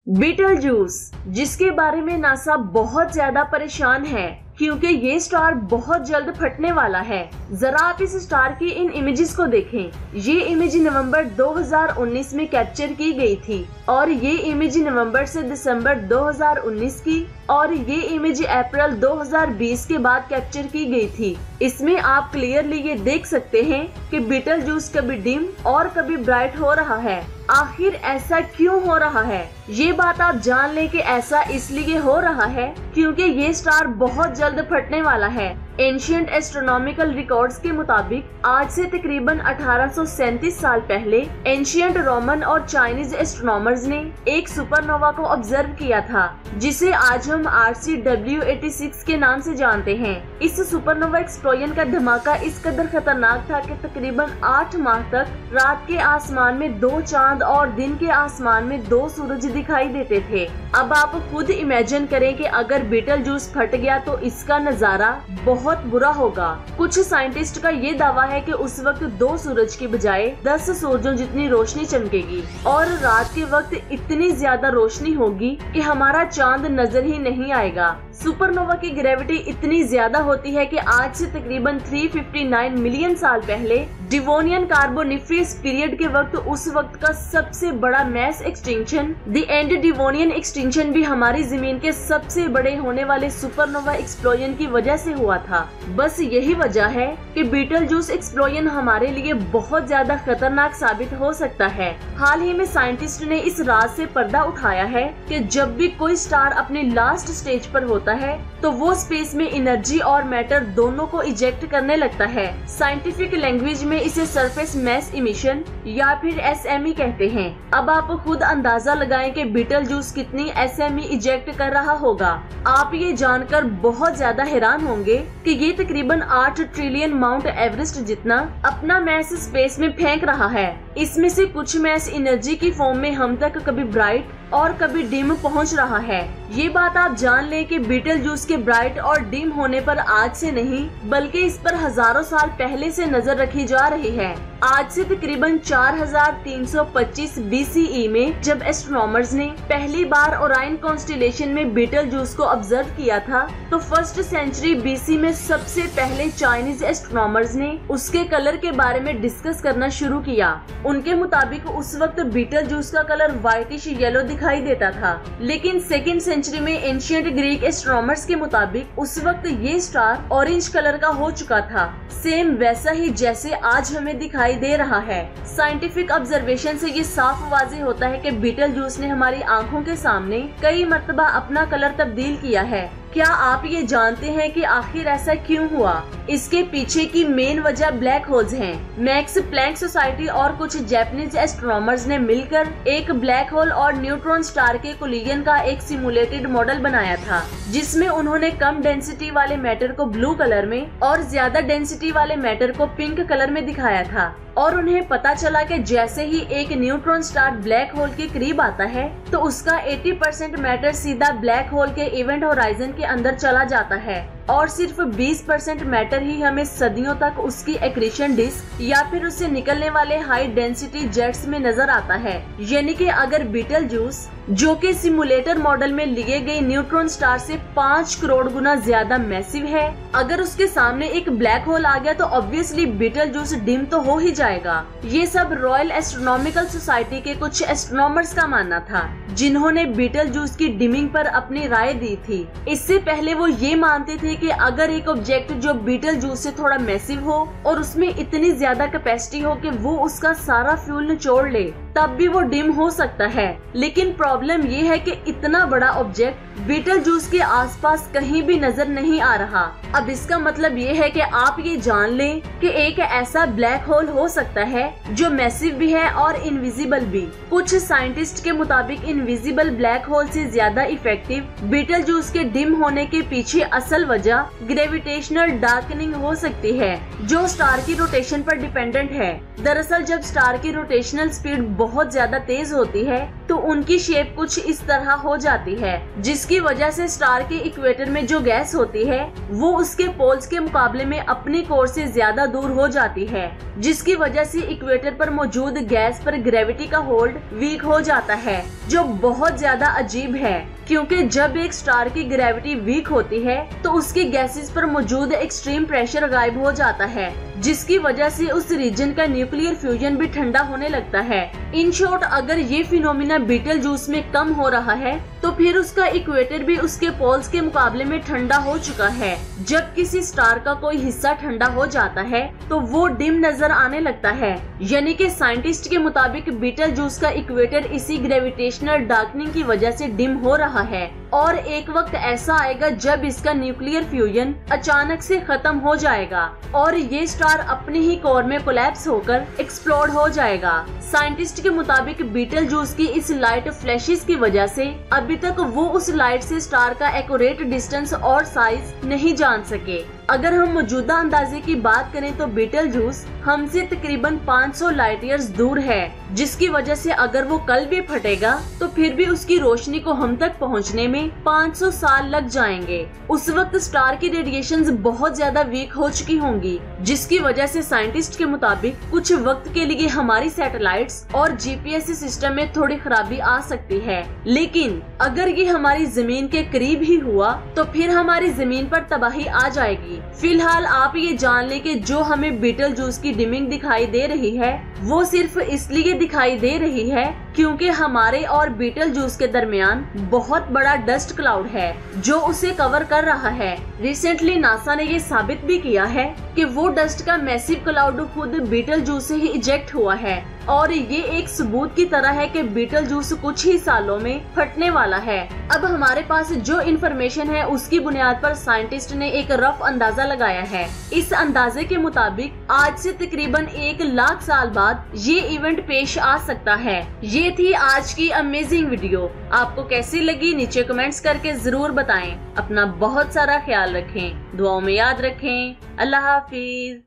Beetlejuice, जिसके बारे में नासा बहुत ज्यादा परेशान है क्योंकि ये स्टार बहुत जल्द फटने वाला है। जरा आप इस स्टार की इन इमेजेस को देखें। ये इमेज नवंबर 2019 में कैप्चर की गई थी और ये इमेज नवंबर से दिसंबर 2019 की और ये इमेज अप्रैल 2020 के बाद कैप्चर की गई थी। इसमें आप क्लियरली ये देख सकते हैं कि बीटलजूस कभी डिम और कभी ब्राइट हो रहा है। आखिर ऐसा क्यों हो रहा है? ये बात आप जान लें कि ऐसा इसलिए हो रहा है क्योंकि ये स्टार बहुत जल्द फटने वाला है। एंशिएंट एस्ट्रोनॉमिकल रिकॉर्ड्स के मुताबिक आज से तकरीबन 1837 साल पहले एंशिएंट रोमन और चाइनीज एस्ट्रोनॉमर्स ने एक सुपरनोवा को ऑब्जर्व किया था, जिसे आज हम RCW86 के नाम से जानते हैं। इस सुपरनोवा एक्सप्लोजन का धमाका इस कदर खतरनाक था कि तकरीबन 8 माह तक रात के आसमान में 2 चांद और दिन के आसमान में 2 सूरज दिखाई देते थे। अब आप खुद इमेजिन करें कि अगर बीटलजूस फट गया तो इसका नजारा बहुत बुरा होगा। कुछ साइंटिस्ट का ये दावा है कि उस वक्त 2 सूरज की बजाय 10 सूरजों जितनी रोशनी चमकेगी और रात के वक्त इतनी ज्यादा रोशनी होगी कि हमारा चांद नजर ही नहीं आएगा। सुपरनोवा की ग्रेविटी इतनी ज्यादा होती है कि आज से तकरीबन 359 मिलियन साल पहले डिवोनियन कार्बोनिफरस पीरियड के वक्त उस वक्त का सबसे बड़ा mass extinction the end Devonian extinction भी हमारी जमीन के सबसे बड़े होने वाले सुपरनोवा एक्सप्लोजन की वजह से हुआ था। बस यही वजह है कि बीटलजूस एक्सप्लोजन हमारे लिए बहुत ज्यादा खतरनाक साबित हो सकता है। हाल ही में साइंटिस्ट ने इस राज से पर्दा उठाया है कि जब भी कोई स्टार अपने लास्ट स्टेज पर होता है तो वो स्पेस में एनर्जी और मैटर दोनों को इजेक्ट करने लगता है। साइंटिफिक लैंग्वेज में इसे सरफेस मैस इमिशन या फिर SME कहते हैं। अब आप खुद अंदाजा लगाएं कि बीटलजूस कितनी SME इजेक्ट कर रहा होगा। आप ये जानकर बहुत ज्यादा हैरान होंगे कि ये तकरीबन 8 ट्रिलियन माउंट एवरेस्ट जितना अपना मैस स्पेस में फेंक रहा है। इसमें से कुछ मैस एनर्जी की फॉर्म में हम तक कभी ब्राइट और कभी डिम पहुंच रहा है। ये बात आप जान लें कि बीटलजूस के ब्राइट और डिम होने पर आज से नहीं बल्कि इस पर हजारों साल पहले से नजर रखी जा रही है। आज से तकरीबन 4325 BCE में जब एस्ट्रोनॉमर्स ने पहली बार ओराइन कॉन्स्टेलेशन में बीटलजूस को ऑब्जर्व किया था तो 1st सेंचुरी BC में सबसे पहले चाइनीज एस्ट्रोनॉमर्स ने उसके कलर के बारे में डिस्कस करना शुरू किया। उनके मुताबिक उस वक्त बीटलजूस का कलर व्हाइटिश येलो दिखाई देता था, लेकिन 2nd सेंचुरी में एंशिएंट ग्रीक एस्ट्रोनॉमर्स के मुताबिक उस वक्त ये स्टार ऑरेंज कलर का हो चुका था, सेम वैसा ही जैसे आज हमें दिखाई दे रहा है। साइंटिफिक ऑब्जर्वेशन से ये साफ वाज़ेह होता है कि बीटलजूस ने हमारी आंखों के सामने कई मर्तबा अपना कलर तब्दील किया है। क्या आप ये जानते हैं कि आखिर ऐसा क्यों हुआ? इसके पीछे की मेन वजह ब्लैक होल्स हैं। मैक्स प्लैंक सोसाइटी और कुछ जापानीज एस्ट्रोनॉमर्स ने मिलकर एक ब्लैक होल और न्यूट्रॉन स्टार के कोलिजन का एक सिमुलेटेड मॉडल बनाया था, जिसमें उन्होंने कम डेंसिटी वाले मैटर को ब्लू कलर में और ज्यादा डेंसिटी वाले मैटर को पिंक कलर में दिखाया था। और उन्हें पता चला कि जैसे ही एक न्यूट्रॉन स्टार ब्लैक होल के करीब आता है तो उसका 80% मैटर सीधा ब्लैक होल के इवेंट होराइजन के अंदर चला जाता है और सिर्फ 20% मैटर ही हमें सदियों तक उसकी एक्रीशन डिस्क या फिर उससे निकलने वाले हाई डेंसिटी जेट्स में नजर आता है। यानी कि अगर बीटलजूस, जो कि सिमुलेटर मॉडल में लिए गए न्यूट्रॉन स्टार से 5 करोड़ गुना ज्यादा मैसिव है, अगर उसके सामने एक ब्लैक होल आ गया तो ऑब्वियसली बीटलजूस डिम तो हो ही जाएगा। ये सब रॉयल एस्ट्रोनॉमिकल सोसाइटी के कुछ एस्ट्रोनॉमर्स का मानना था, जिन्होंने बीटलजूस की डिमिंग पर अपनी राय दी थी। इससे पहले वो ये मानते थे कि अगर एक ऑब्जेक्ट जो बीटलजूस से थोड़ा मैसिव हो और उसमें इतनी ज्यादा कैपेसिटी हो कि वो उसका सारा फ्यूल निचोड़ ले, तब भी वो डिम हो सकता है। लेकिन प्रॉब्लम ये है कि इतना बड़ा ऑब्जेक्ट बीटलजूस के आसपास कहीं भी नजर नहीं आ रहा। अब इसका मतलब ये है कि आप ये जान लें कि एक ऐसा ब्लैक होल हो सकता है जो मैसिव भी है और इनविजिबल भी। कुछ साइंटिस्ट के मुताबिक इनविजिबल ब्लैक होल से ज्यादा इफेक्टिव बीटलजूस के डिम होने के पीछे असल वजह ग्रेविटेशनल डार्कनिंग हो सकती है, जो स्टार की रोटेशन पर डिपेंडेंट है। दरअसल जब स्टार की रोटेशनल स्पीड बहुत ज्यादा तेज होती है तो उनकी शेप कुछ इस तरह हो जाती है, जिसकी वजह से स्टार के इक्वेटर में जो गैस होती है वो उसके पोल्स के मुकाबले में अपने कोर से ज्यादा दूर हो जाती है, जिसकी वजह से इक्वेटर पर मौजूद गैस पर ग्रेविटी का होल्ड वीक हो जाता है, जो बहुत ज्यादा अजीब है क्योंकि जब एक स्टार की ग्रेविटी वीक होती है तो उसके गैसेस पर मौजूद एक्सट्रीम प्रेशर गायब हो जाता है, जिसकी वजह से उस रीजन का न्यूक्लियर फ्यूजन भी ठंडा होने लगता है। इन शॉर्ट, अगर ये फिनोमिना बीटलजूस में कम हो रहा है तो फिर उसका इक्वेटर भी उसके पोल्स के मुकाबले में ठंडा हो चुका है। जब किसी स्टार का कोई हिस्सा ठंडा हो जाता है तो वो डिम नजर आने लगता है, यानी कि साइंटिस्ट के मुताबिक बीटलजूस का इक्वेटर इसी ग्रेविटेशनल डार्कनिंग की वजह से डिम हो रहा है और एक वक्त ऐसा आएगा जब इसका न्यूक्लियर फ्यूजन अचानक से खत्म हो जाएगा और ये स्टार अपने ही कोर में कोलैप्स होकर एक्सप्लोड हो जाएगा। साइंटिस्ट के मुताबिक बीटलजूस की इस लाइट फ्लैशेस की वजह से अभी तक वो उस लाइट से स्टार का एक्यूरेट डिस्टेंस और साइज नहीं जान सके। अगर हम मौजूदा अंदाजे की बात करें तो बीटलजूस हमसे तकरीबन 500 लाइट ईयर्स दूर है, जिसकी वजह से अगर वो कल भी फटेगा तो फिर भी उसकी रोशनी को हम तक पहुंचने में 500 साल लग जाएंगे। उस वक्त स्टार की रेडिएशंस बहुत ज्यादा वीक हो चुकी होंगी, जिसकी वजह से साइंटिस्ट के मुताबिक कुछ वक्त के लिए हमारी सैटेलाइट्स और जीपीएस सिस्टम में थोड़ी खराबी आ सकती है, लेकिन अगर ये हमारी जमीन के करीब ही हुआ तो फिर हमारी जमीन पर तबाही आ जाएगी। फिलहाल आप ये जान लें कि जो हमें बीटलजूस की डिमिंग दिखाई दे रही है वो सिर्फ इसलिए दिखाई दे रही है क्योंकि हमारे और बीटलजूस के दरमियान बहुत बड़ा डस्ट क्लाउड है जो उसे कवर कर रहा है। रिसेंटली नासा ने ये साबित भी किया है कि वो डस्ट का मैसिव क्लाउड खुद बीटलजूस से ही इजेक्ट हुआ है और ये एक सबूत की तरह है कि बीटलजूस कुछ ही सालों में फटने वाला है। अब हमारे पास जो इन्फॉर्मेशन है उसकी बुनियाद पर साइंटिस्ट ने एक रफ अंदाजा लगाया है। इस अंदाजे के मुताबिक आज से तकरीबन 1 लाख साल बाद ये इवेंट पेश आ सकता है। ये थी आज की अमेजिंग वीडियो। आपको कैसी लगी नीचे कमेंट्स करके जरूर बताएं। अपना बहुत सारा ख्याल रखें, दुआओं में याद रखें। अल्लाह हाफिज।